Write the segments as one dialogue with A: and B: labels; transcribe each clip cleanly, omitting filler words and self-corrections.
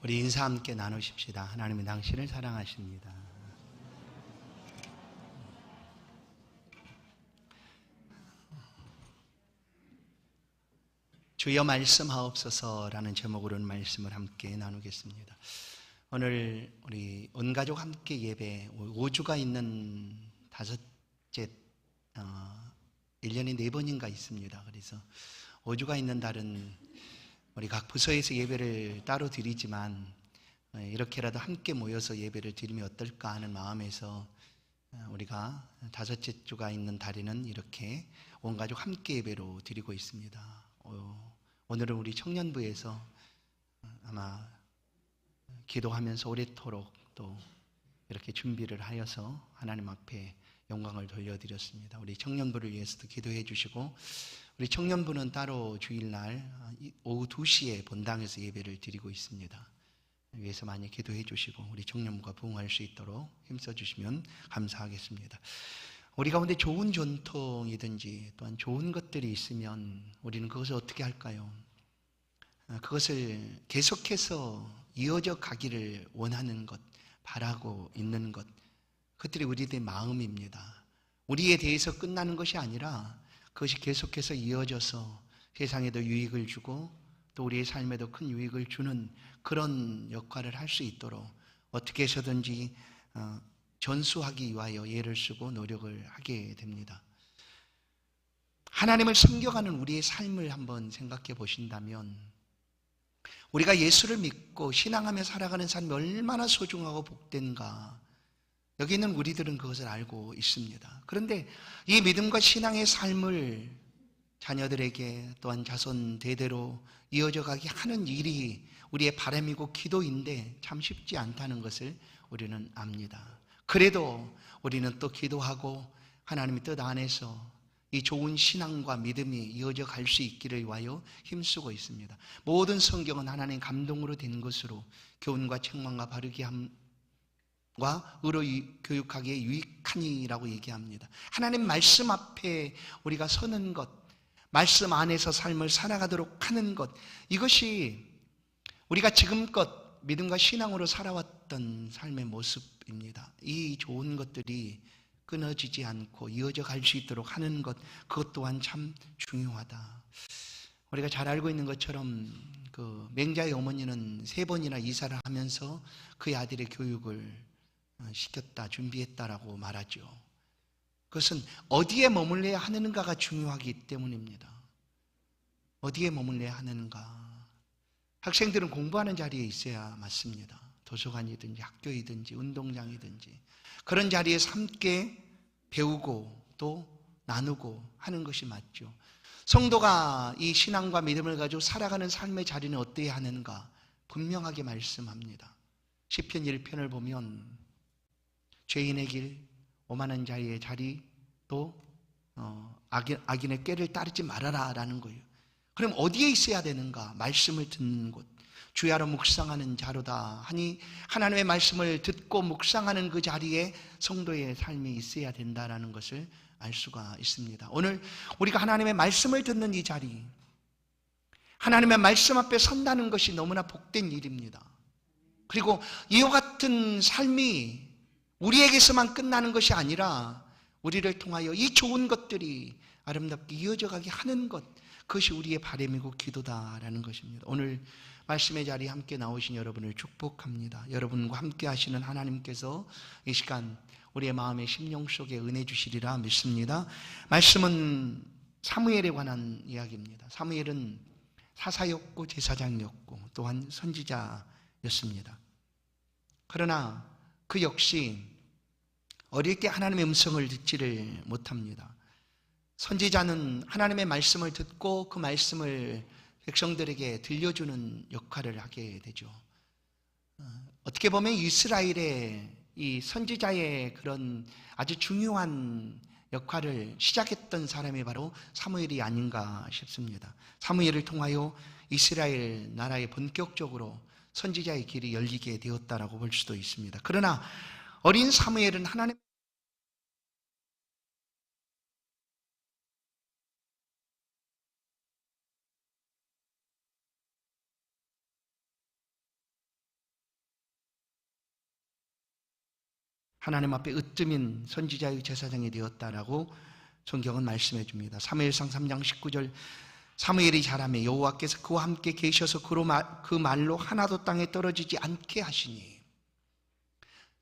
A: 우리 인사 함께 나누십시다. 하나님은 당신을 사랑하십니다. 주여 말씀하옵소서라는 제목으로는 말씀을 함께 나누겠습니다. 오늘 우리 온 가족 함께 예배 5주가 있는 다섯째 1년에 4번인가 있습니다. 그래서 5주가 있는 달은 우리 각 부서에서 예배를 따로 드리지만 이렇게라도 함께 모여서 예배를 드리면 어떨까 하는 마음에서 우리가 다섯째 주가 있는 달에는 이렇게 온 가족 함께 예배로 드리고 있습니다. 오늘은 우리 청년부에서 아마 기도하면서 오래도록 또 이렇게 준비를 하여서 하나님 앞에 영광을 돌려드렸습니다. 우리 청년부를 위해서도 기도해 주시고, 우리 청년부는 따로 주일날 오후 2시에 본당에서 예배를 드리고 있습니다. 위해서 많이 기도해 주시고 우리 청년부가 부흥할 수 있도록 힘써 주시면 감사하겠습니다. 우리 가운데 좋은 전통이든지 또한 좋은 것들이 있으면 우리는 그것을 어떻게 할까요? 그것을 계속해서 이어져 가기를 원하는 것, 바라고 있는 것, 그것들이 우리들의 마음입니다. 우리에 대해서 끝나는 것이 아니라 그것이 계속해서 이어져서 세상에도 유익을 주고 또 우리의 삶에도 큰 유익을 주는 그런 역할을 할 수 있도록 어떻게 해서든지 전수하기 위하여 애를 쓰고 노력을 하게 됩니다. 하나님을 섬겨가는 우리의 삶을 한번 생각해 보신다면, 우리가 예수를 믿고 신앙하며 살아가는 삶이 얼마나 소중하고 복된가, 여기 있는 우리들은 그것을 알고 있습니다. 그런데 이 믿음과 신앙의 삶을 자녀들에게 또한 자손 대대로 이어져 가게 하는 일이 우리의 바람이고 기도인데 참 쉽지 않다는 것을 우리는 압니다. 그래도 우리는 또 기도하고 하나님의 뜻 안에서 이 좋은 신앙과 믿음이 이어져 갈 수 있기를 위하여 힘쓰고 있습니다. 모든 성경은 하나님 감동으로 된 것으로 교훈과 책망과 바르게 함과 의로 교육하기에 유익하니라고 얘기합니다. 하나님 말씀 앞에 우리가 서는 것, 말씀 안에서 삶을 살아가도록 하는 것, 이것이 우리가 지금껏 믿음과 신앙으로 살아왔던 삶의 모습입니다. 이 좋은 것들이 끊어지지 않고 이어져 갈 수 있도록 하는 것, 그것 또한 참 중요하다. 우리가 잘 알고 있는 것처럼 그 맹자의 어머니는 3번이나 이사를 하면서 그의 아들의 교육을 시켰다, 준비했다라고 말하죠. 그것은 어디에 머물러야 하는가가 중요하기 때문입니다. 어디에 머물러야 하는가. 학생들은 공부하는 자리에 있어야 맞습니다. 도서관이든지 학교이든지 운동장이든지 그런 자리에서 함께 배우고 또 나누고 하는 것이 맞죠. 성도가 이 신앙과 믿음을 가지고 살아가는 삶의 자리는 어때야 하는가 분명하게 말씀합니다. 시편 1편을 보면 죄인의 길, 오만한 자의 자리, 또 악인의 꾀를 따르지 말아라 라는 거예요. 그럼 어디에 있어야 되는가? 말씀을 듣는 곳, 주야로 묵상하는 자로다 하니 하나님의 말씀을 듣고 묵상하는 그 자리에 성도의 삶이 있어야 된다는 것을 알 수가 있습니다. 오늘 우리가 하나님의 말씀을 듣는 이 자리, 하나님의 말씀 앞에 선다는 것이 너무나 복된 일입니다. 그리고 이와 같은 삶이 우리에게서만 끝나는 것이 아니라 우리를 통하여 이 좋은 것들이 아름답게 이어져 가게 하는 것, 그것이 우리의 바람이고 기도다라는 것입니다. 오늘 말씀의 자리에 함께 나오신 여러분을 축복합니다. 여러분과 함께 하시는 하나님께서 이 시간 우리의 마음의 심령 속에 은혜 주시리라 믿습니다. 말씀은 사무엘에 관한 이야기입니다. 사무엘은 사사였고 제사장이었고 또한 선지자였습니다. 그러나 그 역시 어릴 때 하나님의 음성을 듣지를 못합니다. 선지자는 하나님의 말씀을 듣고 그 말씀을 백성들에게 들려주는 역할을 하게 되죠. 어떻게 보면 이스라엘의 이 선지자의 그런 아주 중요한 역할을 시작했던 사람이 바로 사무엘이 아닌가 싶습니다. 사무엘을 통하여 이스라엘 나라에 본격적으로 선지자의 길이 열리게 되었다라고 볼 수도 있습니다. 그러나 어린 사무엘은 하나님 하나님 앞에 으뜸인 선지자의 제사장이 되었다라고 성경은 말씀해 줍니다. 사무엘상 3장 19절, 사무엘이 자라매 여호와께서 그와 함께 계셔서 그 말로 하나도 땅에 떨어지지 않게 하시니,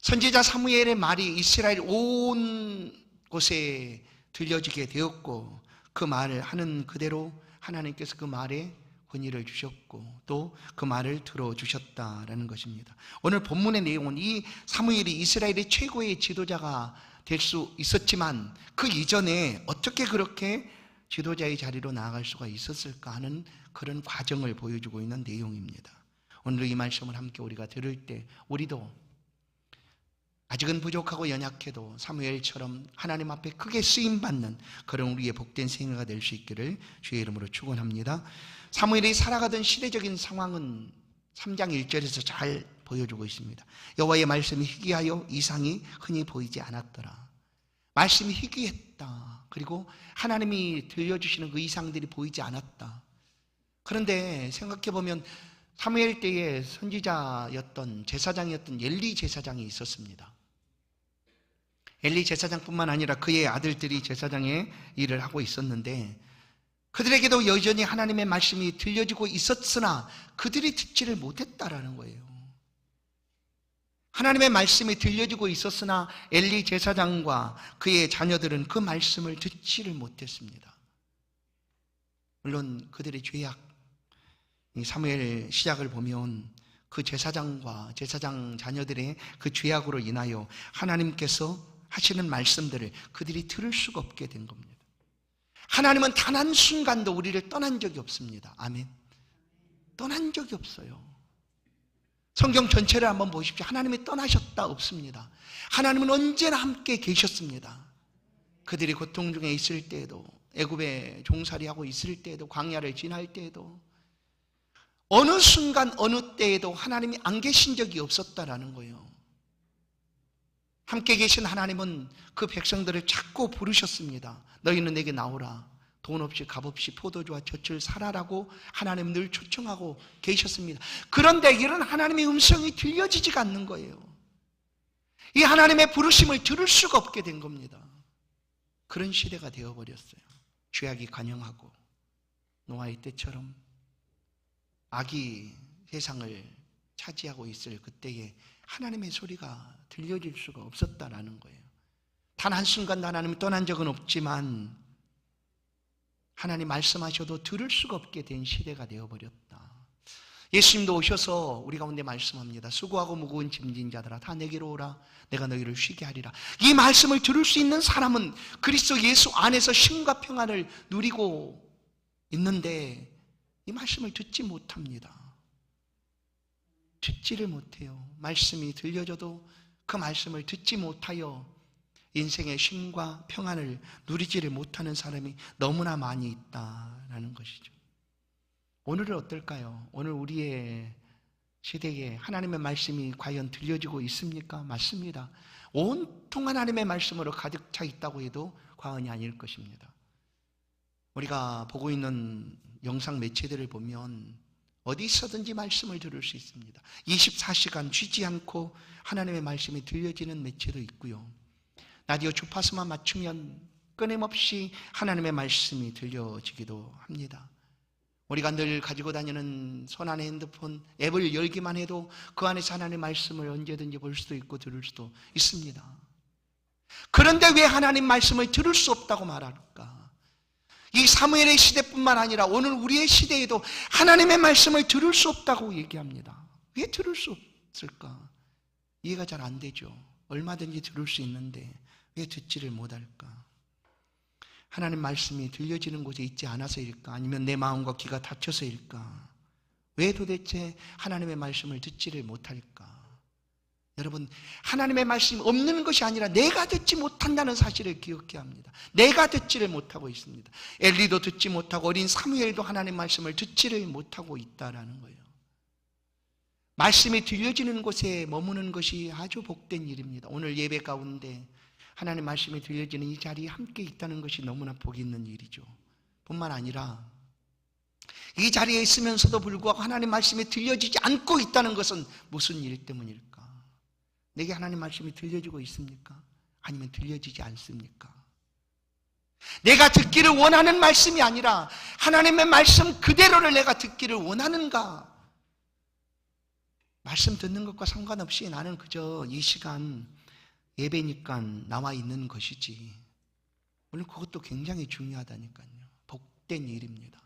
A: 선지자 사무엘의 말이 이스라엘 온 곳에 들려지게 되었고, 그 말을 하는 그대로 하나님께서 그 말에 권위를 주셨고 또 그 말을 들어주셨다라는 것입니다. 오늘 본문의 내용은 이 사무엘이 이스라엘의 최고의 지도자가 될 수 있었지만 그 이전에 어떻게 그렇게 지도자의 자리로 나아갈 수가 있었을까 하는 그런 과정을 보여주고 있는 내용입니다. 오늘 이 말씀을 함께 우리가 들을 때 우리도 아직은 부족하고 연약해도 사무엘처럼 하나님 앞에 크게 쓰임받는 그런 우리의 복된 생애가 될 수 있기를 주의 이름으로 축원합니다. 사무엘이 살아가던 시대적인 상황은 3장 1절에서 잘 보여주고 있습니다. 여호와의 말씀이 희귀하여 이상이 흔히 보이지 않았더라. 말씀이 희귀했다. 그리고 하나님이 들려주시는 그 이상들이 보이지 않았다. 그런데 생각해보면 사무엘 때에 선지자였던 제사장이었던 엘리 제사장이 있었습니다. 엘리 제사장뿐만 아니라 그의 아들들이 제사장의 일을 하고 있었는데 그들에게도 여전히 하나님의 말씀이 들려지고 있었으나 그들이 듣지를 못했다라는 거예요. 하나님의 말씀이 들려지고 있었으나 엘리 제사장과 그의 자녀들은 그 말씀을 듣지를 못했습니다. 물론 그들의 죄악, 이 사무엘 시작을 보면 그 제사장과 제사장 자녀들의 그 죄악으로 인하여 하나님께서 하시는 말씀들을 그들이 들을 수가 없게 된 겁니다. 하나님은 단 한순간도 우리를 떠난 적이 없습니다. 아멘. 떠난 적이 없어요. 성경 전체를 한번 보십시오. 하나님이 떠나셨다 없습니다. 하나님은 언제나 함께 계셨습니다. 그들이 고통 중에 있을 때에도, 애굽에 종살이하고 있을 때에도, 광야를 지날 때에도, 어느 순간 어느 때에도 하나님이 안 계신 적이 없었다라는 거예요. 함께 계신 하나님은 그 백성들을 자꾸 부르셨습니다. 너희는 내게 나오라. 돈 없이 값 없이 포도주와 젖을 사라라고 하나님 늘 초청하고 계셨습니다. 그런데 이런 하나님의 음성이 들려지지가 않는 거예요. 이 하나님의 부르심을 들을 수가 없게 된 겁니다. 그런 시대가 되어버렸어요. 죄악이 관영하고 노아의 때처럼 악이 세상을 차지하고 있을 그때에 하나님의 소리가 들려질 수가 없었다라는 거예요. 단 한순간도 하나님이 떠난 적은 없지만 하나님 말씀하셔도 들을 수가 없게 된 시대가 되어버렸다. 예수님도 오셔서 우리 가운데 말씀합니다. 수고하고 무거운 짐진 자들아 다 내게로 오라. 내가 너희를 쉬게 하리라. 이 말씀을 들을 수 있는 사람은 그리스도 예수 안에서 쉼과 평안을 누리고 있는데 이 말씀을 듣지 못합니다. 듣지를 못해요. 말씀이 들려져도 그 말씀을 듣지 못하여 인생의 쉼과 평안을 누리지를 못하는 사람이 너무나 많이 있다라는 것이죠. 오늘은 어떨까요? 오늘 우리의 시대에 하나님의 말씀이 과연 들려지고 있습니까? 맞습니다. 온통 하나님의 말씀으로 가득 차 있다고 해도 과언이 아닐 것입니다. 우리가 보고 있는 영상 매체들을 보면 어디서든지 말씀을 들을 수 있습니다. 24시간 쉬지 않고 하나님의 말씀이 들려지는 매체도 있고요. 라디오 주파수만 맞추면 끊임없이 하나님의 말씀이 들려지기도 합니다. 우리가 늘 가지고 다니는 손안의 핸드폰 앱을 열기만 해도 그 안에서 하나님의 말씀을 언제든지 볼 수도 있고 들을 수도 있습니다. 그런데 왜 하나님 말씀을 들을 수 없다고 말할까? 이 사무엘의 시대뿐만 아니라 오늘 우리의 시대에도 하나님의 말씀을 들을 수 없다고 얘기합니다. 왜 들을 수 없을까? 이해가 잘 안 되죠. 얼마든지 들을 수 있는데 왜 듣지를 못할까? 하나님 말씀이 들려지는 곳에 있지 않아서일까? 아니면 내 마음과 귀가 닫혀서일까? 왜 도대체 하나님의 말씀을 듣지를 못할까? 여러분, 하나님의 말씀이 없는 것이 아니라 내가 듣지 못한다는 사실을 기억해야 합니다. 내가 듣지를 못하고 있습니다. 엘리도 듣지 못하고 어린 사무엘도 하나님의 말씀을 듣지를 못하고 있다라는 거예요. 말씀이 들려지는 곳에 머무는 것이 아주 복된 일입니다. 오늘 예배 가운데 하나님의 말씀이 들려지는 이 자리에 함께 있다는 것이 너무나 복이 있는 일이죠. 뿐만 아니라 이 자리에 있으면서도 불구하고 하나님의 말씀이 들려지지 않고 있다는 것은 무슨 일 때문일까? 내게 하나님 말씀이 들려지고 있습니까? 아니면 들려지지 않습니까? 내가 듣기를 원하는 말씀이 아니라 하나님의 말씀 그대로를 내가 듣기를 원하는가? 말씀 듣는 것과 상관없이 나는 그저 이 시간 예배니까 나와 있는 것이지. 물론 그것도 굉장히 중요하다니까요. 복된 일입니다.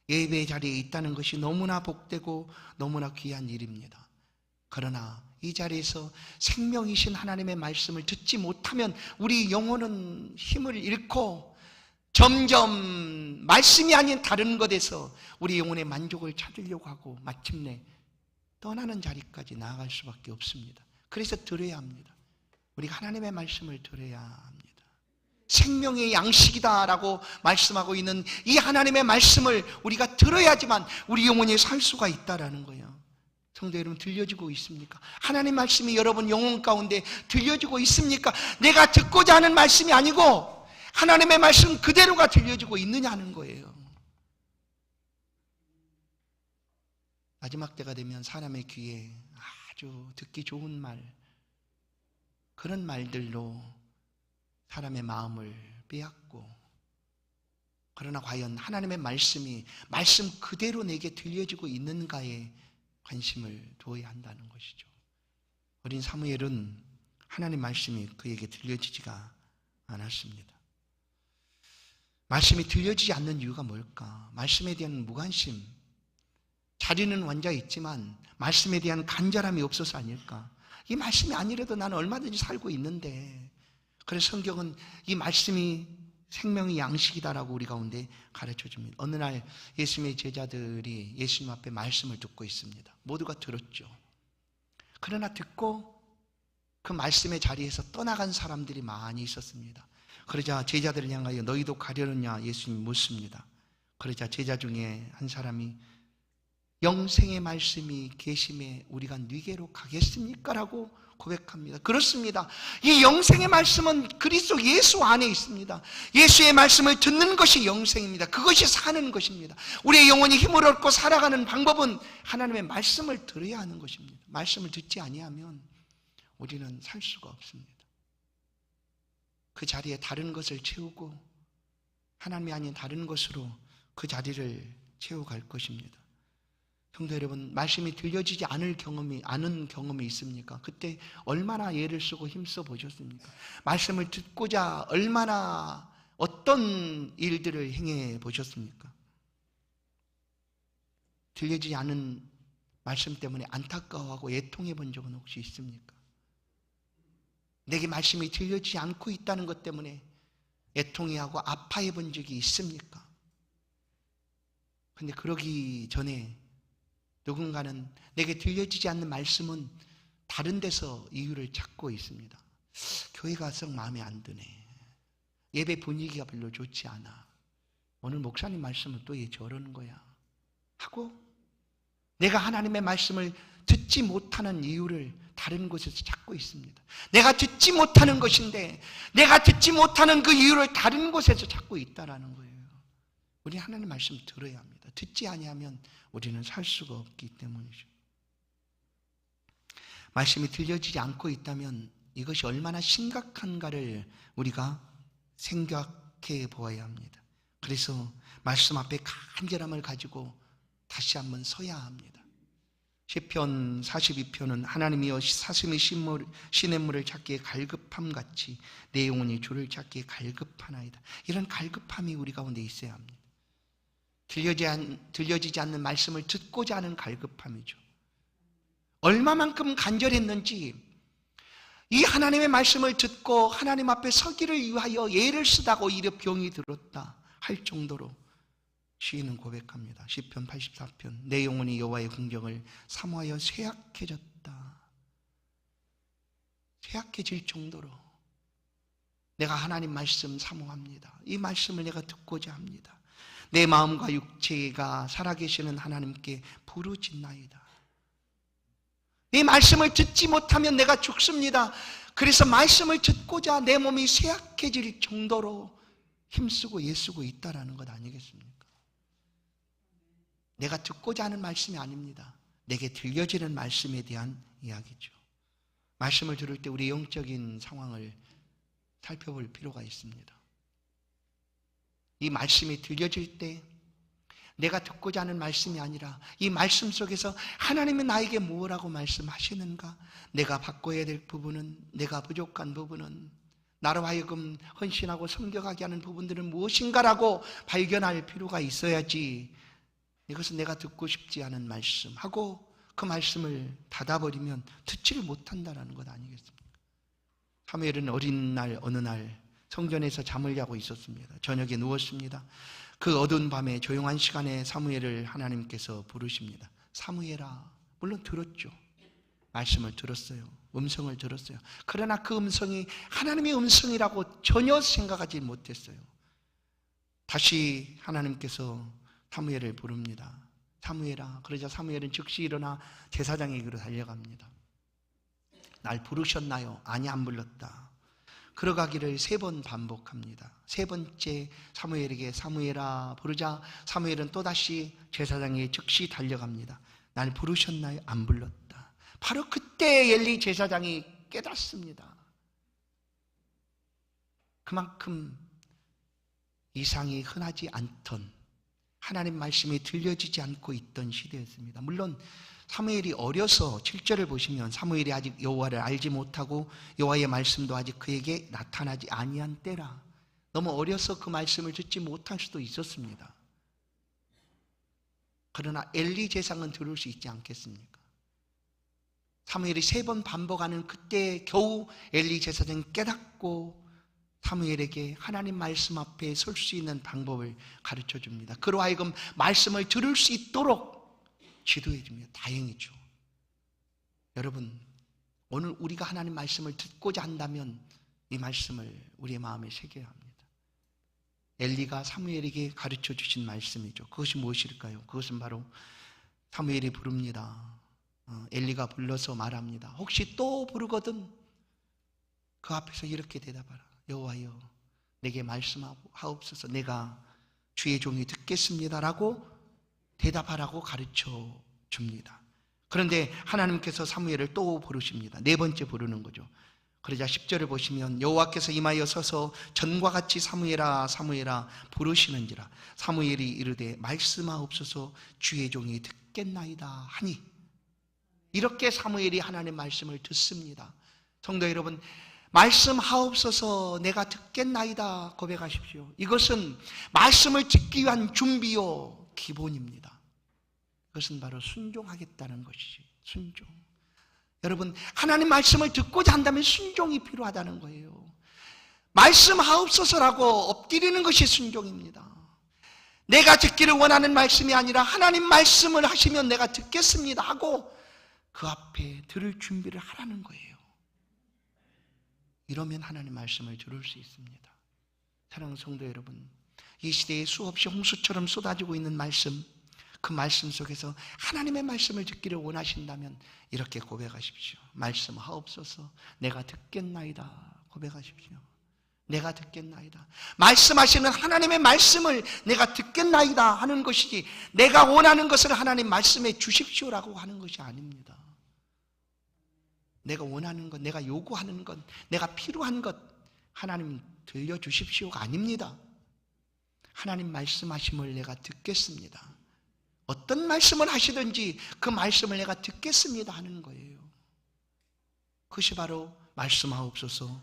A: 예배 자리에 있다는 것이 너무나 복되고 너무나 귀한 일입니다. 그러나 이 자리에서 생명이신 하나님의 말씀을 듣지 못하면 우리 영혼은 힘을 잃고 점점 말씀이 아닌 다른 것에서 우리 영혼의 만족을 찾으려고 하고 마침내 떠나는 자리까지 나아갈 수밖에 없습니다. 그래서 들어야 합니다. 우리가 하나님의 말씀을 들어야 합니다. 생명의 양식이다라고 말씀하고 있는 이 하나님의 말씀을 우리가 들어야지만 우리 영혼이 살 수가 있다라는 거예요. 성도 여러분, 들려지고 있습니까? 하나님 말씀이 여러분 영혼 가운데 들려지고 있습니까? 내가 듣고자 하는 말씀이 아니고 하나님의 말씀 그대로가 들려지고 있느냐 하는 거예요. 마지막 때가 되면 사람의 귀에 아주 듣기 좋은 말, 그런 말들로 사람의 마음을 빼앗고, 그러나 과연 하나님의 말씀이 말씀 그대로 내게 들려지고 있는가에 관심을 두어야 한다는 것이죠. 어린 사무엘은 하나님 말씀이 그에게 들려지지가 않았습니다. 말씀이 들려지지 않는 이유가 뭘까? 말씀에 대한 무관심, 자리는 앉아 있지만 말씀에 대한 간절함이 없어서 아닐까? 이 말씀이 아니라도 나는 얼마든지 살고 있는데, 그래서 성경은 이 말씀이 생명의 양식이다라고 우리 가운데 가르쳐 줍니다. 어느 날 예수님의 제자들이 예수님 앞에 말씀을 듣고 있습니다. 모두가 들었죠. 그러나 듣고 그 말씀의 자리에서 떠나간 사람들이 많이 있었습니다. 그러자 제자들을 향하여 너희도 가려느냐 예수님이 묻습니다. 그러자 제자 중에 한 사람이 영생의 말씀이 계심에 우리가 네게로 가겠습니까? 라고 고백합니다. 그렇습니다. 이 영생의 말씀은 그리스도 예수 안에 있습니다. 예수의 말씀을 듣는 것이 영생입니다. 그것이 사는 것입니다. 우리의 영혼이 힘을 얻고 살아가는 방법은 하나님의 말씀을 들어야 하는 것입니다. 말씀을 듣지 아니하면 우리는 살 수가 없습니다. 그 자리에 다른 것을 채우고 하나님이 아닌 다른 것으로 그 자리를 채워갈 것입니다. 성도 여러분, 말씀이 들려지지 않은 경험이 있습니까? 그때 얼마나 애를 쓰고 힘써 보셨습니까? 말씀을 듣고자 얼마나 어떤 일들을 행해 보셨습니까? 들려지지 않은 말씀 때문에 안타까워하고 애통해 본 적은 혹시 있습니까? 내게 말씀이 들려지지 않고 있다는 것 때문에 애통해하고 아파해 본 적이 있습니까? 근데 그러기 전에 누군가는 내게 들려지지 않는 말씀은 다른 데서 이유를 찾고 있습니다. 교회가 썩 마음에 안 드네. 예배 분위기가 별로 좋지 않아. 오늘 목사님 말씀은 또 얘 저러는 거야 하고 내가 하나님의 말씀을 듣지 못하는 이유를 다른 곳에서 찾고 있습니다. 내가 듣지 못하는 것인데 내가 듣지 못하는 그 이유를 다른 곳에서 찾고 있다라는 거예요. 우리 하나님의 말씀 들어야 합니다. 듣지 아니하면 우리는 살 수가 없기 때문이죠. 말씀이 들려지지 않고 있다면 이것이 얼마나 심각한가를 우리가 생각해 보아야 합니다. 그래서 말씀 앞에 간절함을 가지고 다시 한번 서야 합니다. 시편 42편은 하나님이여 사슴이 시냇물을 찾기에 갈급함 같이 내 영혼이 주를 찾기에 갈급하나이다. 이런 갈급함이 우리 가운데 있어야 합니다. 들려지지 않는 말씀을 듣고자 하는 갈급함이죠. 얼마만큼 간절했는지 이 하나님의 말씀을 듣고 하나님 앞에 서기를 위하여 애를 쓰다고 이르 병이 들었다 할 정도로 시인은 고백합니다. 시편 84편 내 영혼이 여호와의 궁정을 사모하여 쇠약해졌다. 쇠약해질 정도로 내가 하나님 말씀 사모합니다. 이 말씀을 내가 듣고자 합니다. 내 마음과 육체가 살아계시는 하나님께 부르짖나이다. 이 말씀을 듣지 못하면 내가 죽습니다. 그래서 말씀을 듣고자 내 몸이 쇠약해질 정도로 힘쓰고 애쓰고 있다라는 것 아니겠습니까? 내가 듣고자 하는 말씀이 아닙니다. 내게 들려지는 말씀에 대한 이야기죠. 말씀을 들을 때 우리 영적인 상황을 살펴볼 필요가 있습니다. 이 말씀이 들려질 때 내가 듣고자 하는 말씀이 아니라 이 말씀 속에서 하나님이 나에게 뭐라고 말씀하시는가, 내가 바꿔야 될 부분은, 내가 부족한 부분은, 나로 하여금 헌신하고 섬겨가게 하는 부분들은 무엇인가라고 발견할 필요가 있어야지, 이것은 내가 듣고 싶지 않은 말씀하고 그 말씀을 닫아버리면 듣지를 못한다는 것 아니겠습니까? 사무엘은 어린 날 어느 날 성전에서 잠을 자고 있었습니다. 저녁에 누웠습니다. 그 어두운 밤에 조용한 시간에 사무엘을 하나님께서 부르십니다. 사무엘아. 물론 들었죠. 말씀을 들었어요. 음성을 들었어요. 그러나 그 음성이 하나님의 음성이라고 전혀 생각하지 못했어요. 다시 하나님께서 사무엘을 부릅니다. 사무엘아. 그러자 사무엘은 즉시 일어나 제사장에게로 달려갑니다. 날 부르셨나요? 아니, 안 불렀다. 그러가기를 3번 반복합니다. 3번째 사무엘에게 사무엘아 부르자 사무엘은 또다시 제사장에게 즉시 달려갑니다. 날 부르셨나요? 안 불렀다. 바로 그때 엘리 제사장이 깨닫습니다. 그만큼 이상이 흔하지 않던, 하나님 말씀이 들려지지 않고 있던 시대였습니다. 물론 사무엘이 어려서 7절을 보시면 사무엘이 아직 여호와를 알지 못하고 여호와의 말씀도 아직 그에게 나타나지 아니한 때라. 너무 어려서 그 말씀을 듣지 못할 수도 있었습니다. 그러나 엘리 제사장은 들을 수 있지 않겠습니까? 사무엘이 3번 반복하는 그때 겨우 엘리 제사장이 깨닫고 사무엘에게 하나님 말씀 앞에 설 수 있는 방법을 가르쳐 줍니다. 그로 하여금 말씀을 들을 수 있도록 지도해 줍니다. 다행이죠. 여러분, 오늘 우리가 하나님 말씀을 듣고자 한다면 이 말씀을 우리의 마음에 새겨야 합니다. 엘리가 사무엘에게 가르쳐 주신 말씀이죠. 그것이 무엇일까요? 그것은 바로 사무엘이 부릅니다. 엘리가 불러서 말합니다. 혹시 또 부르거든 그 앞에서 이렇게 대답하라. 여호와여, 내게 말씀하옵소서. 내가 주의 종이 듣겠습니다라고 대답하라고 가르쳐 줍니다. 그런데 하나님께서 사무엘을 또 부르십니다. 4번째 부르는 거죠. 그러자 10절을 보시면 여호와께서 임하여 서서 전과 같이 사무엘아 사무엘아 부르시는지라. 사무엘이 이르되 말씀하옵소서. 주의 종이 듣겠나이다 하니. 이렇게 사무엘이 하나님의 말씀을 듣습니다. 성도 여러분, 말씀하옵소서. 내가 듣겠나이다 고백하십시오. 이것은 말씀을 듣기 위한 준비요 기본입니다. 그것은 바로 순종하겠다는 것이지. 순종. 여러분, 하나님 말씀을 듣고자 한다면 순종이 필요하다는 거예요. 말씀하옵소서라고 엎드리는 것이 순종입니다. 내가 듣기를 원하는 말씀이 아니라 하나님 말씀을 하시면 내가 듣겠습니다 하고 그 앞에 들을 준비를 하라는 거예요. 이러면 하나님 말씀을 들을 수 있습니다. 사랑하는 성도 여러분, 이 시대에 수없이 홍수처럼 쏟아지고 있는 말씀, 그 말씀 속에서 하나님의 말씀을 듣기를 원하신다면 이렇게 고백하십시오. 말씀하옵소서. 내가 듣겠나이다 고백하십시오. 내가 듣겠나이다. 말씀하시는 하나님의 말씀을 내가 듣겠나이다 하는 것이지, 내가 원하는 것을 하나님 말씀해 주십시오라고 하는 것이 아닙니다. 내가 원하는 것, 내가 요구하는 것, 내가 필요한 것 하나님 들려주십시오가 아닙니다. 하나님 말씀하심을 내가 듣겠습니다. 어떤 말씀을 하시든지 그 말씀을 내가 듣겠습니다 하는 거예요. 그것이 바로 말씀하옵소서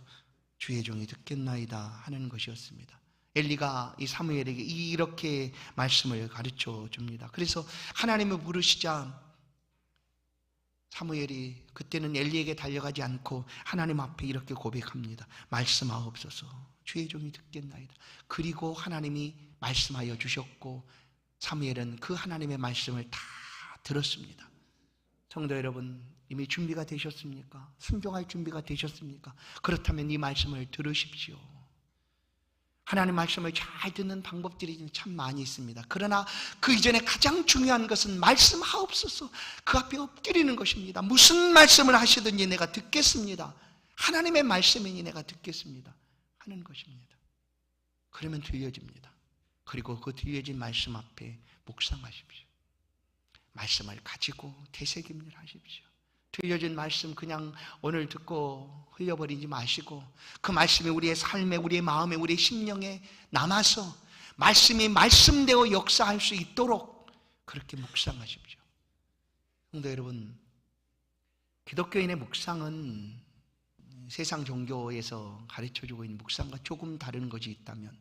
A: 주의 종이 듣겠나이다 하는 것이었습니다. 엘리가 이 사무엘에게 이렇게 말씀을 가르쳐 줍니다. 그래서 하나님을 부르시자 사무엘이 그때는 엘리에게 달려가지 않고 하나님 앞에 이렇게 고백합니다. 말씀하옵소서 주의 종이 듣겠나이다. 그리고 하나님이 말씀하여 주셨고 사무엘은 그 하나님의 말씀을 다 들었습니다. 성도 여러분, 이미 준비가 되셨습니까? 순종할 준비가 되셨습니까? 그렇다면 이 말씀을 들으십시오. 하나님 말씀을 잘 듣는 방법들이 참 많이 있습니다. 그러나 그 이전에 가장 중요한 것은 말씀하옵소서 그 앞에 엎드리는 것입니다. 무슨 말씀을 하시든지 내가 듣겠습니다. 하나님의 말씀이니 내가 듣겠습니다 하는 것입니다. 그러면 들려집니다. 그리고 그 들려진 말씀 앞에 묵상하십시오. 말씀을 가지고 되새김질 하십시오. 들려준 말씀 그냥 오늘 듣고 흘려버리지 마시고 그 말씀이 우리의 삶에, 우리의 마음에, 우리의 심령에 남아서 말씀이 말씀되어 역사할 수 있도록 그렇게 묵상하십시오. 성도 여러분, 기독교인의 묵상은 세상 종교에서 가르쳐주고 있는 묵상과 조금 다른 것이 있다면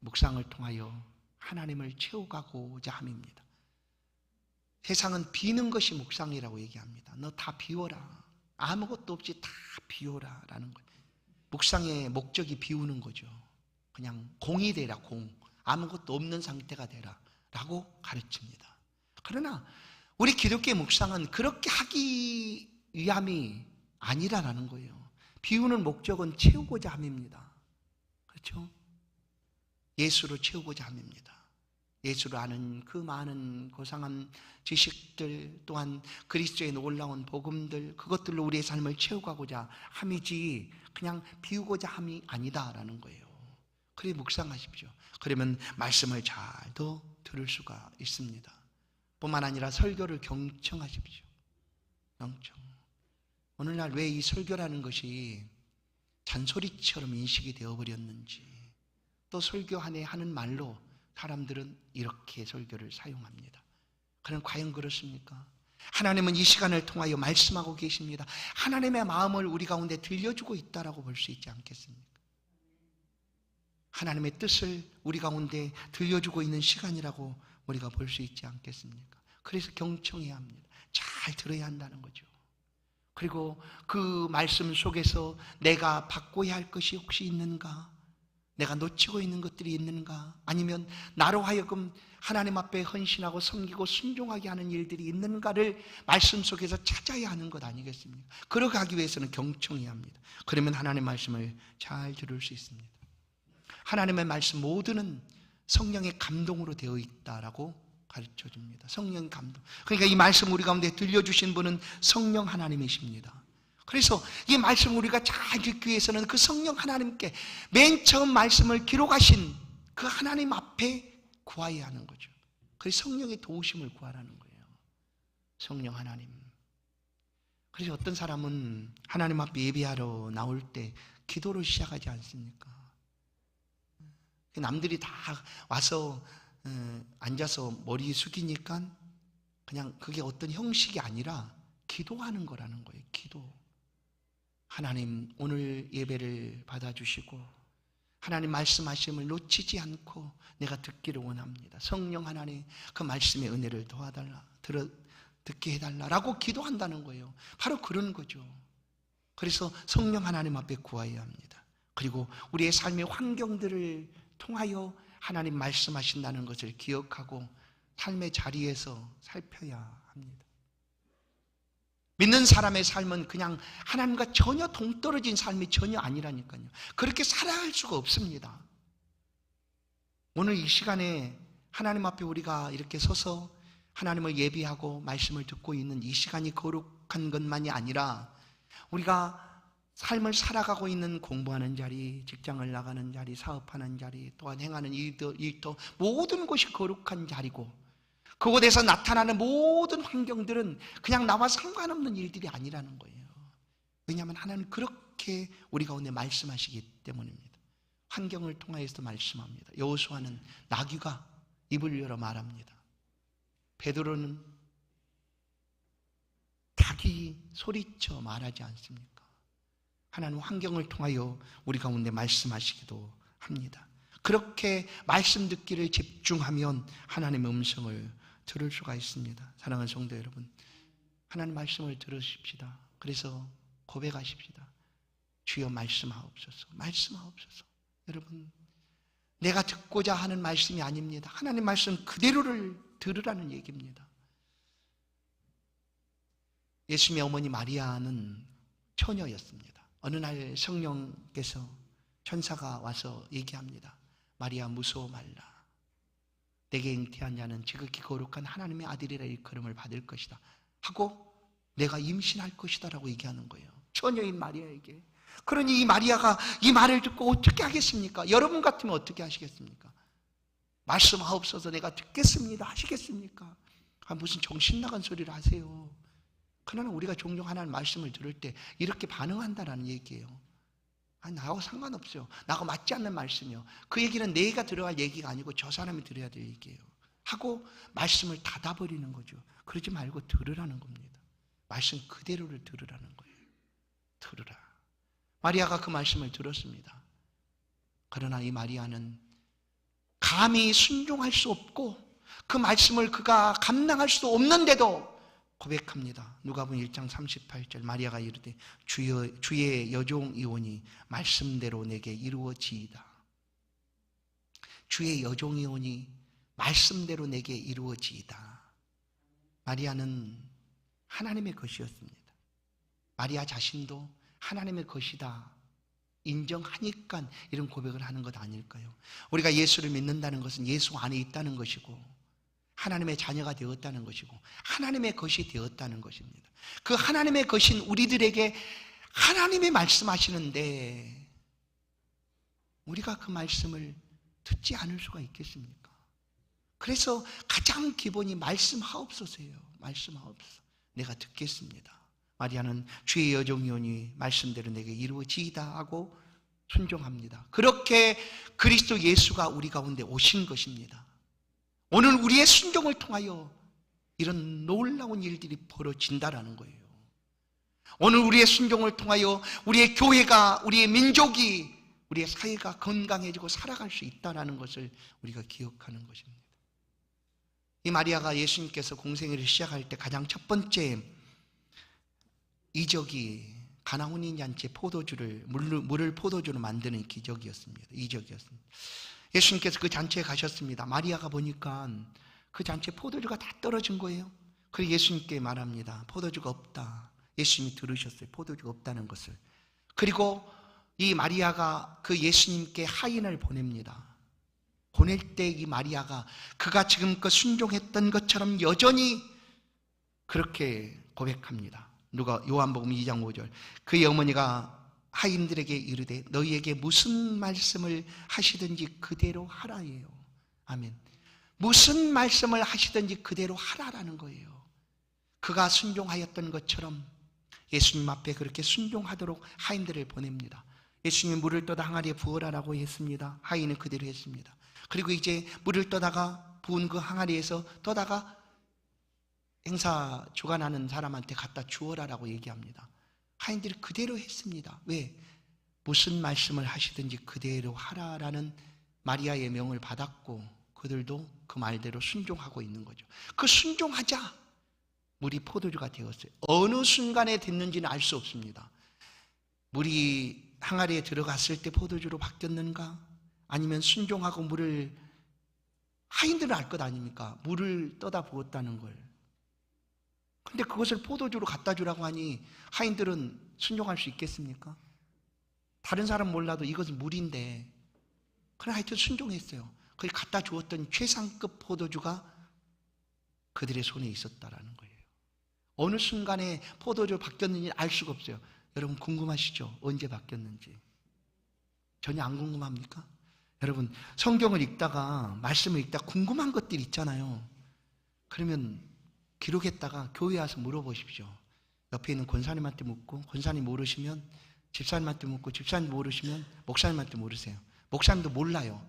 A: 묵상을 통하여 하나님을 채워가고자 함입니다. 세상은 비는 것이 묵상이라고 얘기합니다. 너 다 비워라. 아무것도 없이 다 비워라 라는 거예요. 묵상의 목적이 비우는 거죠. 그냥 공이 되라, 공. 아무것도 없는 상태가 되라 라고 가르칩니다. 그러나 우리 기독교의 묵상은 그렇게 하기 위함이 아니라는 거예요. 비우는 목적은 채우고자 함입니다. 그렇죠? 예수로 채우고자 함입니다. 예수를 아는 그 많은 고상한 지식들 또한 그리스도의 놀라운 복음들, 그것들로 우리의 삶을 채워가고자 함이지 그냥 비우고자 함이 아니다라는 거예요. 그래 묵상하십시오. 그러면 말씀을 잘 더 들을 수가 있습니다. 뿐만 아니라 설교를 경청하십시오. 경청. 오늘날 왜 이 설교라는 것이 잔소리처럼 인식이 되어버렸는지, 또 설교 안에 하는 말로 사람들은 이렇게 설교를 사용합니다. 그럼 과연 그렇습니까? 하나님은 이 시간을 통하여 말씀하고 계십니다. 하나님의 마음을 우리 가운데 들려주고 있다라고 볼 수 있지 않겠습니까? 하나님의 뜻을 우리 가운데 들려주고 있는 시간이라고 우리가 볼 수 있지 않겠습니까? 그래서 경청해야 합니다. 잘 들어야 한다는 거죠. 그리고 그 말씀 속에서 내가 바꿔야 할 것이 혹시 있는가? 내가 놓치고 있는 것들이 있는가? 아니면 나로 하여금 하나님 앞에 헌신하고 섬기고 순종하게 하는 일들이 있는가를 말씀 속에서 찾아야 하는 것 아니겠습니까? 그러기 하기 위해서는 경청해야 합니다. 그러면 하나님의 말씀을 잘 들을 수 있습니다. 하나님의 말씀 모두는 성령의 감동으로 되어 있다라고 가르쳐줍니다. 성령 감동. 그러니까 이 말씀 우리 가운데 들려주신 분은 성령 하나님이십니다. 그래서 이 말씀 우리가 잘 듣기 위해서는 그 성령 하나님께 맨 처음 말씀을 기록하신 그 하나님 앞에 구해야 하는 거죠. 그래서 성령의 도우심을 구하라는 거예요. 성령 하나님. 그래서 어떤 사람은 하나님 앞에 예배하러 나올 때 기도를 시작하지 않습니까? 남들이 다 와서 앉아서 머리 숙이니까 그냥 그게 어떤 형식이 아니라 기도하는 거라는 거예요. 기도. 하나님 오늘 예배를 받아주시고 하나님 말씀하심을 놓치지 않고 내가 듣기를 원합니다. 성령 하나님 그 말씀의 은혜를 도와달라, 듣게 해달라라고 기도한다는 거예요. 바로 그런 거죠. 그래서 성령 하나님 앞에 구해야 합니다. 그리고 우리의 삶의 환경들을 통하여 하나님 말씀하신다는 것을 기억하고 삶의 자리에서 살펴야 합니다. 믿는 사람의 삶은 그냥 하나님과 전혀 동떨어진 삶이 전혀 아니라니까요. 그렇게 살아야 할 수가 없습니다. 오늘 이 시간에 하나님 앞에 우리가 이렇게 서서 하나님을 예배하고 말씀을 듣고 있는 이 시간이 거룩한 것만이 아니라 우리가 삶을 살아가고 있는 공부하는 자리, 직장을 나가는 자리, 사업하는 자리, 또한 행하는 일터 모든 것이 거룩한 자리고 그곳에서 나타나는 모든 환경들은 그냥 나와 상관없는 일들이 아니라는 거예요. 왜냐하면 하나님은 그렇게 우리 가운데 말씀하시기 때문입니다. 환경을 통하여서 말씀합니다. 여호수아는 나귀가 입을 열어 말합니다. 베드로는 닭이 소리쳐 말하지 않습니까? 하나님 환경을 통하여 우리 가운데 말씀하시기도 합니다. 그렇게 말씀 듣기를 집중하면 하나님의 음성을 들을 수가 있습니다. 사랑하는 성도 여러분, 하나님 말씀을 들으십시다. 그래서 고백하십시다. 주여 말씀하옵소서. 말씀하옵소서. 여러분, 내가 듣고자 하는 말씀이 아닙니다. 하나님 말씀 그대로를 들으라는 얘기입니다. 예수님의 어머니 마리아는 처녀였습니다. 어느 날 성령께서 천사가 와서 얘기합니다. 마리아 무서워 말라. 내게 잉태한 자는 지극히 거룩한 하나님의 아들이라 일컬음을 받을 것이다 하고 내가 임신할 것이다 라고 얘기하는 거예요. 처녀인 마리아에게. 그러니 이 마리아가 이 말을 듣고 어떻게 하겠습니까? 여러분 같으면 어떻게 하시겠습니까? 말씀하옵소서 내가 듣겠습니다 하시겠습니까? 무슨 정신 나간 소리를 하세요. 그러나 우리가 종종 하나님 말씀을 들을 때 이렇게 반응한다는 얘기예요. 아니, 나하고 상관없어요. 나하고 맞지 않는 말씀이요. 그 얘기는 내가 들어갈 얘기가 아니고 저 사람이 들어야 될 얘기예요. 하고 말씀을 닫아버리는 거죠. 그러지 말고 들으라는 겁니다. 말씀 그대로를 들으라는 거예요. 들으라. 마리아가 그 말씀을 들었습니다. 그러나 이 마리아는 감히 순종할 수 없고 그 말씀을 그가 감당할 수 없는데도 고백합니다. 누가복음 1장 38절 마리아가 이르되 주의 여종이오니 말씀대로 내게 이루어지이다. 주의 여종이오니 말씀대로 내게 이루어지이다. 마리아는 하나님의 것이었습니다. 마리아 자신도 하나님의 것이다 인정하니까 이런 고백을 하는 것 아닐까요? 우리가 예수를 믿는다는 것은 예수 안에 있다는 것이고 하나님의 자녀가 되었다는 것이고 하나님의 것이 되었다는 것입니다. 그 하나님의 것인 우리들에게 하나님이 말씀하시는데 우리가 그 말씀을 듣지 않을 수가 있겠습니까? 그래서 가장 기본이 말씀하옵소서예요. 말씀하옵소서. 내가 듣겠습니다. 마리아는 주의 여종이오니 말씀대로 내게 이루어지이다 하고 순종합니다. 그렇게 그리스도 예수가 우리 가운데 오신 것입니다. 오늘 우리의 순종을 통하여 이런 놀라운 일들이 벌어진다라는 거예요. 오늘 우리의 순종을 통하여 우리의 교회가, 우리의 민족이, 우리의 사회가 건강해지고 살아갈 수 있다는 것을 우리가 기억하는 것입니다. 이 마리아가 예수님께서 공생애를 시작할 때 가장 첫 번째 이적이 가나 혼인잔치 물을 포도주로 만드는 기적이었습니다. 이적이었습니다. 예수님께서 그 잔치에 가셨습니다. 마리아가 보니까 그 잔치에 포도주가 다 떨어진 거예요. 그래서 예수님께 말합니다. 포도주가 없다. 예수님이 들으셨어요. 포도주가 없다는 것을. 그리고 이 마리아가 그 예수님께 하인을 보냅니다. 보낼 때 이 마리아가 그가 지금껏 순종했던 것처럼 여전히 그렇게 고백합니다. 요한복음 2장 5절 그의 어머니가 하인들에게 이르되 너희에게 무슨 말씀을 하시든지 그대로 하라예요. 아멘. 무슨 말씀을 하시든지 그대로 하라라는 거예요. 그가 순종하였던 것처럼 예수님 앞에 그렇게 순종하도록 하인들을 보냅니다. 예수님이 물을 떠다 항아리에 부어라라고 했습니다. 하인은 그대로 했습니다. 그리고 이제 물을 떠다가 부은 그 항아리에서 떠다가 행사 주관하는 사람한테 갖다 주어라라고 얘기합니다. 하인들이 그대로 했습니다. 왜? 무슨 말씀을 하시든지 그대로 하라라는 마리아의 명을 받았고 그들도 그 말대로 순종하고 있는 거죠. 그 순종하자 물이 포도주가 되었어요. 어느 순간에 됐는지는 알 수 없습니다. 물이 항아리에 들어갔을 때 포도주로 바뀌었는가? 아니면 순종하고 물을 하인들은 알 것 아닙니까? 물을 떠다 부었다는 걸. 근데 그것을 포도주로 갖다 주라고 하니 하인들은 순종할 수 있겠습니까? 다른 사람 몰라도 이것은 물인데 그래 하여튼 순종했어요. 그걸 갖다 주었던 최상급 포도주가 그들의 손에 있었다라는 거예요. 어느 순간에 포도주로 바뀌었는지 알 수가 없어요. 여러분 궁금하시죠? 언제 바뀌었는지. 전혀 안 궁금합니까? 여러분 성경을 읽다가 말씀을 읽다가 궁금한 것들이 있잖아요. 그러면 기록했다가 교회 와서 물어보십시오. 옆에 있는 권사님한테 묻고 권사님 모르시면 집사님한테 묻고 집사님 모르시면 목사님한테 물으세요. 목사님도 몰라요.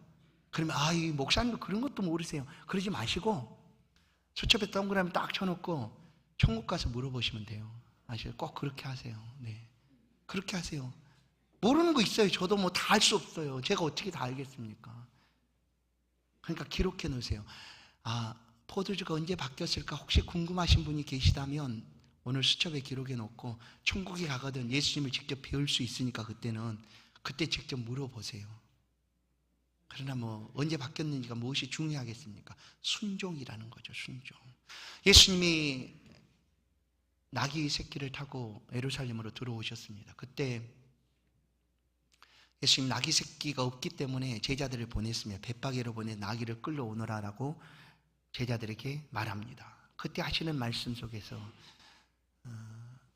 A: 그러면 이 목사님도 그런 것도 모르세요. 그러지 마시고 수첩에 동그라미 딱 쳐놓고 천국 가서 물어보시면 돼요. 아시죠? 꼭 그렇게 하세요. 네, 그렇게 하세요. 모르는 거 있어요. 저도 뭐 다 알 수 없어요. 제가 어떻게 다 알겠습니까? 그러니까 기록해 놓으세요. 포도주가 언제 바뀌었을까 혹시 궁금하신 분이 계시다면 오늘 수첩에 기록해 놓고 천국에 가거든 예수님을 직접 배울 수 있으니까 그때 직접 물어보세요. 그러나 뭐 언제 바뀌었는지가 무엇이 중요하겠습니까? 순종이라는 거죠. 순종. 예수님이 나귀 새끼를 타고 예루살렘으로 들어오셨습니다. 그때 예수님 나귀 새끼가 없기 때문에 제자들을 보냈습니다. 벳바게로 보내 나귀를 끌러오너라라고 제자들에게 말합니다. 그때 하시는 말씀 속에서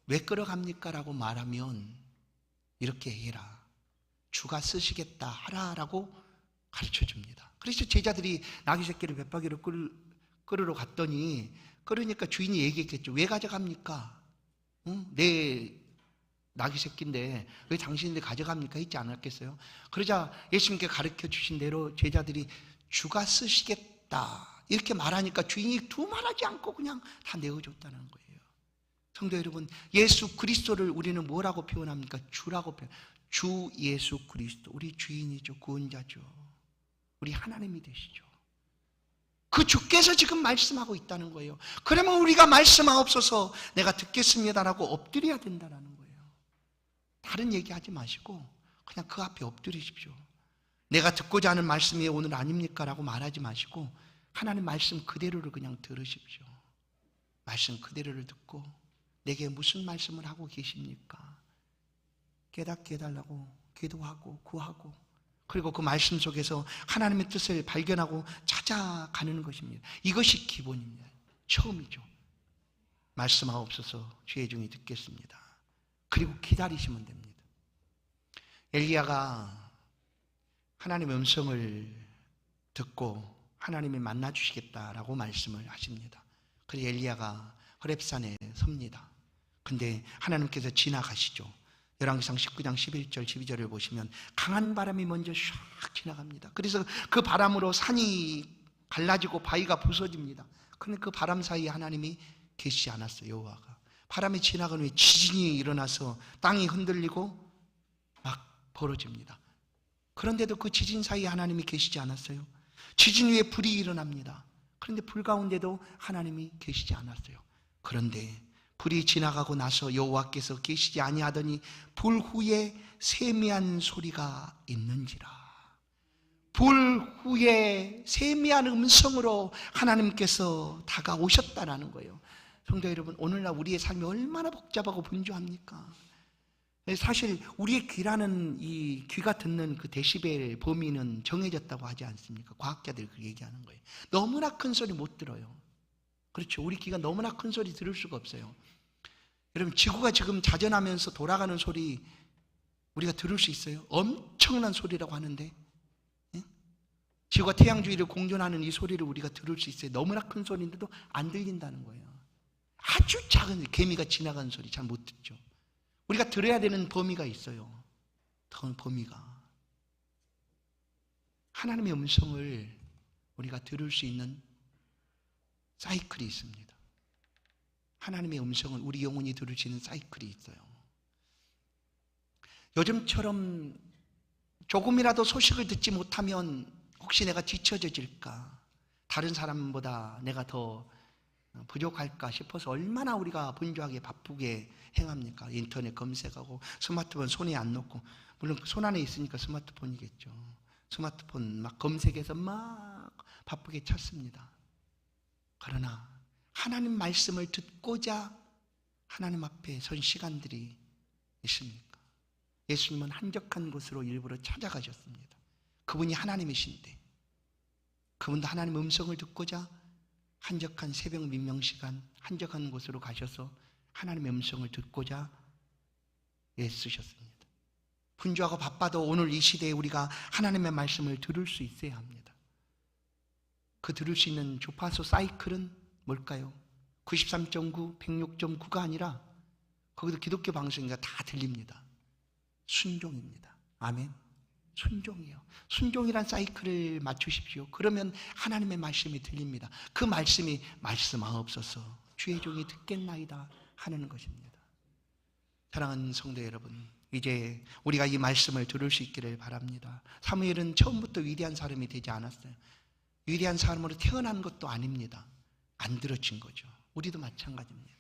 A: 왜 끌어갑니까? 라고 말하면 이렇게 해라. 주가 쓰시겠다 하라라고 가르쳐 줍니다. 그래서 제자들이 나귀 새끼를 벳바게로 끌으러 갔더니 그러니까 주인이 얘기했겠죠. 왜 가져갑니까? 응? 내 나귀 새끼인데 왜 당신들 가져갑니까? 했지 않았겠어요? 그러자 예수님께 가르쳐 주신 대로 제자들이 주가 쓰시겠다 이렇게 말하니까 주인이 두말하지 않고 그냥 다 내어줬다는 거예요. 성도 여러분, 예수 그리스도를 우리는 뭐라고 표현합니까? 주라고 표현. 주 예수 그리스도, 우리 주인이죠. 구원자죠. 우리 하나님이 되시죠. 그 주께서 지금 말씀하고 있다는 거예요. 그러면 우리가 말씀하옵소서 내가 듣겠습니다라고 엎드려야 된다는 거예요. 다른 얘기하지 마시고 그냥 그 앞에 엎드리십시오. 내가 듣고자 하는 말씀이 오늘 아닙니까? 라고 말하지 마시고 하나님 말씀 그대로를 그냥 들으십시오. 말씀 그대로를 듣고 내게 무슨 말씀을 하고 계십니까? 깨닫게 해달라고 기도하고 구하고 그리고 그 말씀 속에서 하나님의 뜻을 발견하고 찾아가는 것입니다. 이것이 기본입니다. 처음이죠. 말씀하옵소서 주의 종이 듣겠습니다. 그리고 기다리시면 됩니다. 엘리야가 하나님의 음성을 듣고 하나님이 만나주시겠다라고 말씀을 하십니다. 그래서 엘리야가 호렙산에 섭니다. 근데 하나님께서 지나가시죠. 열왕기상 19장 11절 12절을 보시면 강한 바람이 먼저 샥 지나갑니다. 그래서 그 바람으로 산이 갈라지고 바위가 부서집니다. 그런데 그 바람 사이에 하나님이 계시지 않았어요. 여호와가. 바람이 지나간 후에 지진이 일어나서 땅이 흔들리고 막 벌어집니다. 그런데도 그 지진 사이에 하나님이 계시지 않았어요. 지진 위에 불이 일어납니다. 그런데 불 가운데도 하나님이 계시지 않았어요. 그런데 불이 지나가고 나서 여호와께서 계시지 아니하더니 불 후에 세미한 소리가 있는지라. 불 후에 세미한 음성으로 하나님께서 다가오셨다라는 거예요. 성도 여러분, 오늘날 우리의 삶이 얼마나 복잡하고 분주합니까? 사실 우리의 귀라는 이 귀가 듣는 그 데시벨 범위는 정해졌다고 하지 않습니까? 과학자들이 그렇게 얘기하는 거예요. 너무나 큰 소리 못 들어요. 그렇죠. 우리 귀가 너무나 큰 소리 들을 수가 없어요. 여러분, 지구가 지금 자전하면서 돌아가는 소리 우리가 들을 수 있어요? 엄청난 소리라고 하는데, 예? 지구가 태양주위를 공전하는 이 소리를 우리가 들을 수 있어요. 너무나 큰 소리인데도 안 들린다는 거예요. 아주 작은 개미가 지나가는 소리 잘 못 듣죠. 우리가 들어야 되는 범위가 있어요. 더 범위가. 하나님의 음성을 우리가 들을 수 있는 사이클이 있습니다. 하나님의 음성을 우리 영혼이 들을 수 있는 사이클이 있어요. 요즘처럼 조금이라도 소식을 듣지 못하면 혹시 내가 뒤처질까? 다른 사람보다 내가 더 부족할까 싶어서 얼마나 우리가 분주하게 바쁘게 행합니까? 인터넷 검색하고 스마트폰 손에 안 놓고, 물론 손 안에 있으니까 스마트폰이겠죠. 스마트폰 막 검색해서 막 바쁘게 찾습니다. 그러나 하나님 말씀을 듣고자 하나님 앞에 선 시간들이 있습니까? 예수님은 한적한 곳으로 일부러 찾아가셨습니다. 그분이 하나님이신데 그분도 하나님의 음성을 듣고자 한적한 새벽 민명 시간 한적한 곳으로 가셔서 하나님의 음성을 듣고자 애쓰셨습니다. 분주하고 바빠도 오늘 이 시대에 우리가 하나님의 말씀을 들을 수 있어야 합니다. 그 들을 수 있는 주파수 사이클은 뭘까요? 93.9, 106.9가 아니라 거기도 기독교 방송이니까 다 들립니다. 순종입니다. 아멘. 순종이요. 순종이란 사이클을 맞추십시오. 그러면 하나님의 말씀이 들립니다. 그 말씀이 말씀하옵소서 주의 종이 듣겠나이다 하는 것입니다. 사랑하는 성도 여러분, 이제 우리가 이 말씀을 들을 수 있기를 바랍니다. 사무엘은 처음부터 위대한 사람이 되지 않았어요. 위대한 사람으로 태어난 것도 아닙니다. 안 들어진 거죠. 우리도 마찬가지입니다.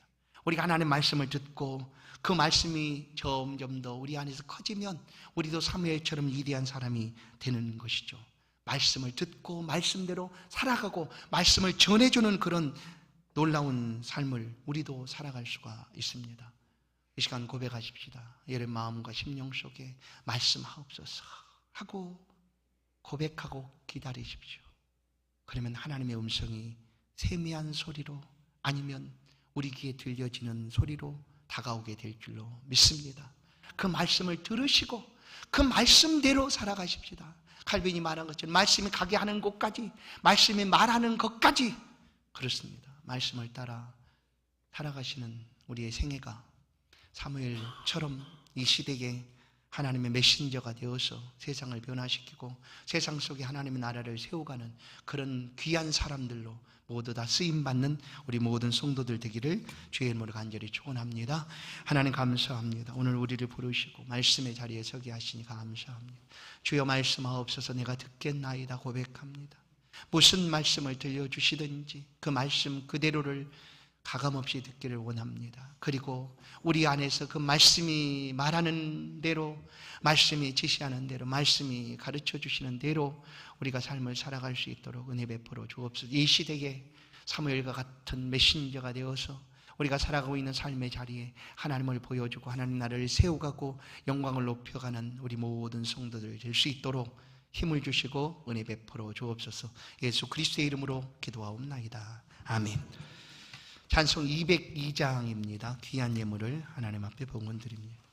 A: 우리가 하나님의 말씀을 듣고 그 말씀이 점점 더 우리 안에서 커지면 우리도 사무엘처럼 위대한 사람이 되는 것이죠. 말씀을 듣고 말씀대로 살아가고 말씀을 전해주는 그런 놀라운 삶을 우리도 살아갈 수가 있습니다. 이 시간 고백하십시다. 여러분 마음과 심령 속에 말씀하옵소서 하고 고백하고 기다리십시오. 그러면 하나님의 음성이 세미한 소리로 아니면 우리 귀에 들려지는 소리로 다가오게 될 줄로 믿습니다. 그 말씀을 들으시고 그 말씀대로 살아가십시다. 칼빈이 말한 것처럼 말씀이 가게 하는 곳까지, 말씀이 말하는 것까지, 그렇습니다. 말씀을 따라 살아가시는 우리의 생애가 사무엘처럼 이 시대에 하나님의 메신저가 되어서 세상을 변화시키고 세상 속에 하나님의 나라를 세워가는 그런 귀한 사람들로 모두 다 쓰임받는 우리 모든 성도들 되기를 주의 이름으로 간절히 축원합니다. 하나님 감사합니다. 오늘 우리를 부르시고 말씀의 자리에 서게 하시니 감사합니다. 주여 말씀하옵소서. 내가 듣겠나이다 고백합니다. 무슨 말씀을 들려주시든지 그 말씀 그대로를 가감없이 듣기를 원합니다. 그리고 우리 안에서 그 말씀이 말하는 대로, 말씀이 지시하는 대로, 말씀이 가르쳐 주시는 대로 우리가 삶을 살아갈 수 있도록 은혜 베풀어 주옵소서. 이 시대에 사무엘과 같은 메신저가 되어서 우리가 살아가고 있는 삶의 자리에 하나님을 보여주고 하나님 나라를 세워가고 영광을 높여가는 우리 모든 성도들 될 수 있도록 힘을 주시고 은혜 베풀어 주옵소서. 예수 그리스도의 이름으로 기도하옵나이다. 아멘. 찬송 202장입니다. 귀한 예물을 하나님 앞에 봉헌드립니다.